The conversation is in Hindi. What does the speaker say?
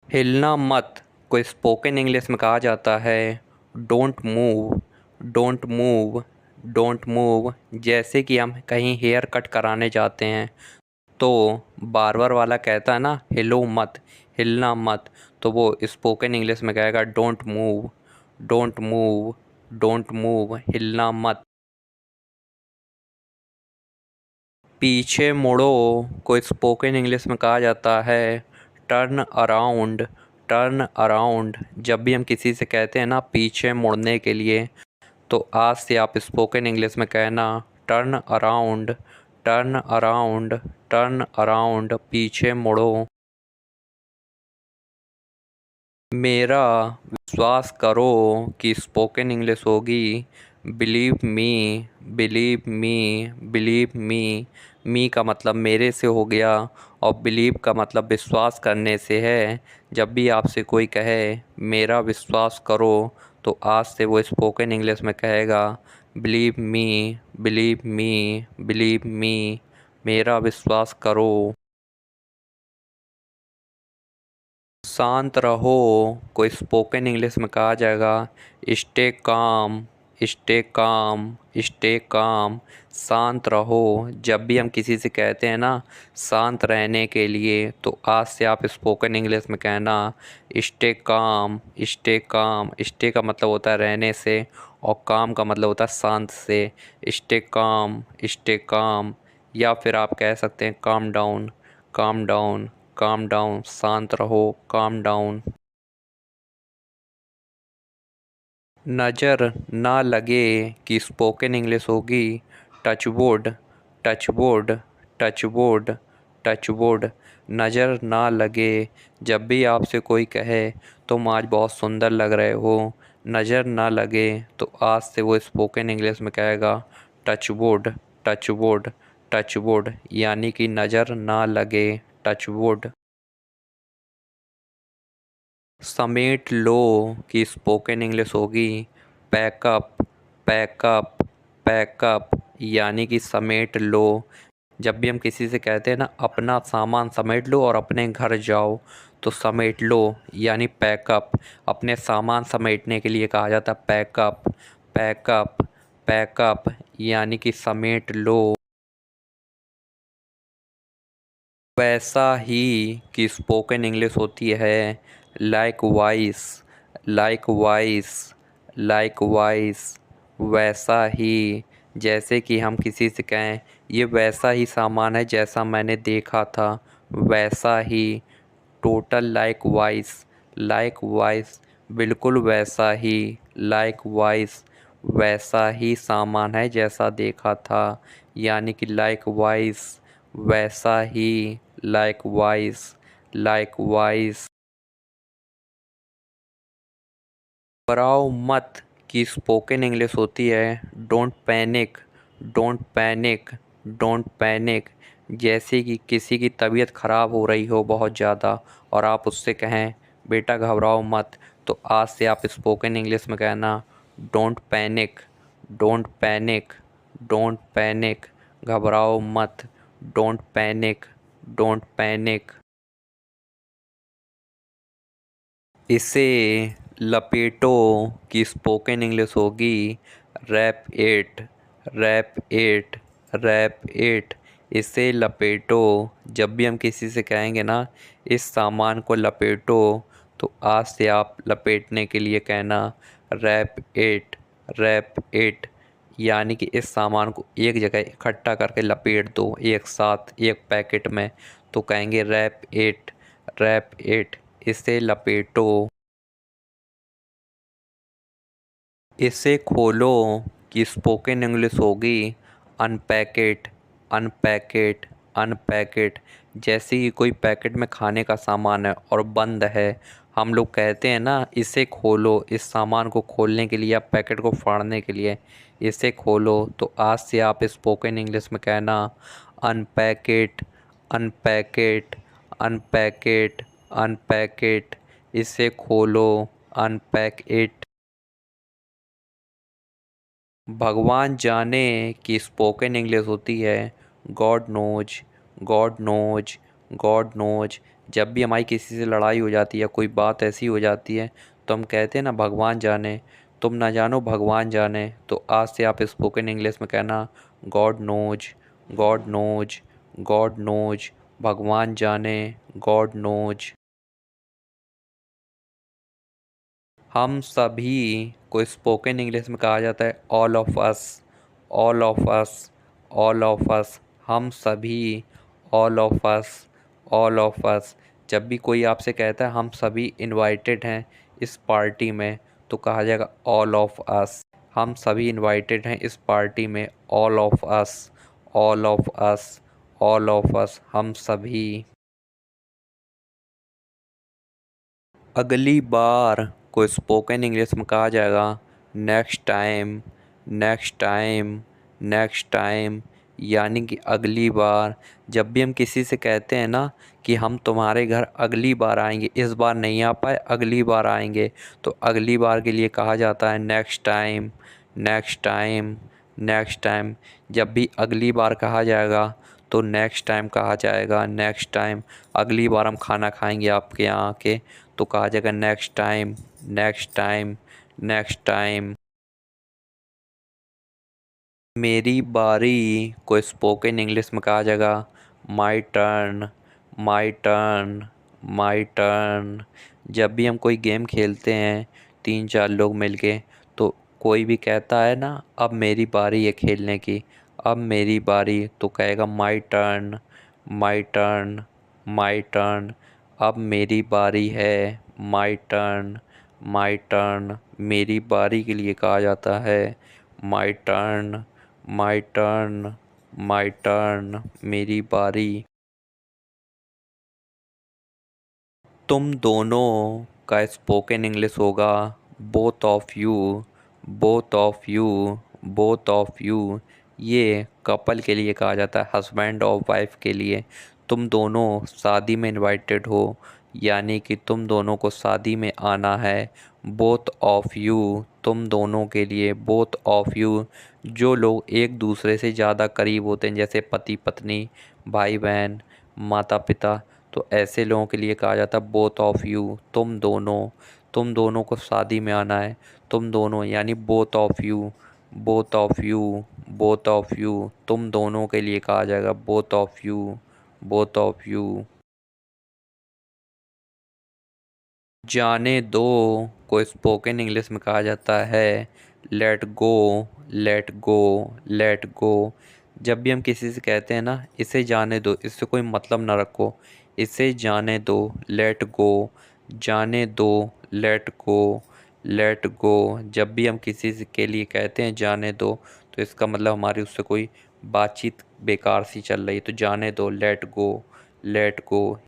हिलना मत को स्पोकन इंग्लिश में कहा जाता है don't move. Don't move, don't move. जैसे कि हम कहीं हेयर कट कराने जाते हैं तो बार्बर वाला कहता है ना हिलो मत, हिलना मत, तो वो स्पोकन इंग्लिश में कहेगा don't move, don't move, don't move, हिलना मत। पीछे मुड़ो को स्पोकन इंग्लिश में कहा जाता है टर्न अराउंड। Turn around. जब भी हम किसी से कहते हैं ना पीछे मुड़ने के लिए, तो आज से आप स्पोकन इंग्लिश में कहना turn around, turn around, turn around, पीछे मुड़ो। मेरा विश्वास करो कि स्पोकन इंग्लिश होगी believe me, believe me, believe me. Me का मतलब मेरे से हो गया और बिलीव का मतलब विश्वास करने से है। जब भी आपसे कोई कहे मेरा विश्वास करो, तो आज से वो स्पोकन इंग्लिश में कहेगा believe me, believe me, believe मी, मेरा विश्वास करो। शांत रहो को स्पोकन इंग्लिश में कहा जाएगा stay calm, stay calm, stay calm. शांत रहो। जब भी हम किसी से कहते हैं ना शांत रहने के लिए, तो आज से आप स्पोकन इंग्लिश में कहना stay calm, stay calm. Stay का मतलब होता है रहने से और काम का मतलब होता है शांत से। Stay calm, stay calm. या फिर आप कह सकते हैं calm down, calm down, calm down. शांत रहो, काम डाउन। नज़र ना लगे कि स्पोकन इंग्लिश होगी touch wood, touch wood, touch wood, touch wood. नज़र ना लगे। जब भी आपसे कोई कहे तुम आज बहुत सुंदर लग रहे हो, नज़र ना लगे, तो आज से वो स्पोकन इंग्लिश में कहेगा touch wood, touch wood, touch wood, यानी कि नज़र ना लगे, टच वुड। समेट लो की स्पोकन इंग्लिश होगी पैकअप, पैकअप, पैकअप, यानी कि समेट लो। जब भी हम किसी से कहते हैं ना अपना सामान समेट लो और अपने घर जाओ, तो समेट लो यानी पैकअप। अपने सामान समेटने के लिए कहा जाता है पैकअप, पैकअप, पैकअप, यानी कि समेट लो। वैसा ही की स्पोकन इंग्लिश होती है like vice, likewise, likewise, वैसा ही। जैसे कि हम किसी से कहें ये वैसा ही सामान है जैसा मैंने देखा था, वैसा ही। Total likewise, likewise, बिल्कुल वैसा ही। लाइक वाइस, वैसा ही सामान है जैसा देखा था, यानी कि लाइक वाइस, वैसा ही। Likewise, likewise. घबराओ मत की स्पोकन इंग्लिश होती है don't panic, don't panic, don't panic. जैसे कि किसी की तबीयत ख़राब हो रही हो बहुत ज़्यादा और आप उससे कहें बेटा घबराओ मत, तो आज से आप स्पोकन इंग्लिश में कहना don't panic, don't panic, don't panic, घबराओ मत, डोंट पैनिक, डोंट पैनिक। इसे लपेटो की स्पोकन इंग्लिश होगी wrap it, wrap it, wrap it. इसे लपेटो। जब भी हम किसी से कहेंगे ना इस सामान को लपेटो, तो आज से आप लपेटने के लिए कहना रैप एट, रैप एट, यानी कि इस सामान को एक जगह इकट्ठा करके लपेट दो एक साथ एक पैकेट में, तो कहेंगे रैप एट, रैप एट। इसे लपेटो। इसे खोलो की स्पोकन इंग्लिश होगी अनपैकेट, अनपैकेट, अनपैकेट। जैसे कि कोई पैकेट में खाने का सामान है और बंद है, हम लोग कहते हैं ना इसे खोलो, इस सामान को खोलने के लिए या पैकेट को फाड़ने के लिए इसे खोलो, तो आज से आप स्पोकन इंग्लिश में कहना अनपैकेट, अनपैकेट, अनपैकेट, अनपैकेट। इसे खोलो, अनपैक इट। भगवान जाने की स्पोकन इंग्लिश होती है God knows, God knows, God knows. जब भी हमारी किसी से लड़ाई हो जाती है या कोई बात ऐसी हो जाती है तो हम कहते हैं ना भगवान जाने, तुम ना जानो भगवान जाने। तो आज से आप स्पोकन इंग्लिश में कहना God knows, God knows, God knows, भगवान जाने, गॉड नोज। हम सभी को स्पोकन इंग्लिश में कहा जाता है all of us, all of us, all of us, हम सभी, all of us, all of us. जब भी कोई आपसे कहता है हम सभी इनवाइटेड हैं इस पार्टी में, तो कहा जाएगा ऑल ऑफ अस। हम सभी इनवाइटेड हैं इस पार्टी में, all of us, all of us, all of us, हम सभी। अगली बार को स्पोकन इंग्लिश में कहा जाएगा next time, next time, next time, यानी कि अगली बार। जब भी हम किसी से कहते हैं ना कि हम तुम्हारे घर अगली बार आएंगे, इस बार नहीं आ पाए अगली बार आएंगे, तो अगली बार के लिए कहा जाता है next time, next time, next time. जब भी अगली बार कहा जाएगा तो नेक्स्ट टाइम कहा जाएगा, नेक्स्ट टाइम। अगली बार हम खाना खाएंगे आपके यहाँ आके, तो कहा जाएगा next time, next time, next time. मेरी बारी को स्पोकन इंग्लिश में कहा जाएगा my turn, my turn, my turn. जब भी हम कोई गेम खेलते हैं 3-4 लोग मिलके, तो कोई भी कहता है ना अब मेरी बारी है खेलने की, अब मेरी बारी, तो कहेगा my turn, my turn, my turn. अब मेरी बारी है, माई टर्न, माई टर्न। मेरी बारी के लिए कहा जाता है my turn, my turn, my turn, मेरी बारी। तुम दोनों का स्पोकन इंग्लिश होगा both of you, both of you, both of you. ये कपल के लिए कहा जाता है, हस्बैंड और वाइफ के लिए। तुम दोनों शादी में इनवाइटेड हो, यानी कि तुम दोनों को शादी में आना है। बोथ ऑफ यू, तुम दोनों के लिए, बोथ ऑफ यू। जो लोग एक दूसरे से ज़्यादा करीब होते हैं, जैसे पति पत्नी, भाई बहन, माता पिता, तो ऐसे लोगों के लिए कहा जाता है बोथ ऑफ यू, तुम दोनों। तुम दोनों को शादी में आना है, तुम दोनों, यानी both of you, both of you, both of you. तुम दोनों के लिए कहा जाएगा both of you, both of you. जाने दो को स्पोकन इंग्लिश में कहा जाता है let go, let go, let go. जब भी हम किसी से कहते हैं ना इसे जाने दो, इससे कोई मतलब ना रखो, इसे जाने दो, लेट गो, जाने दो, लेट गो, लेट गो। जब भी हम किसी से के लिए कहते हैं जाने दो, तो इसका मतलब हमारी उससे कोई बातचीत बेकार सी चल रही है, तो जाने दो, लेट गो, लेट गो।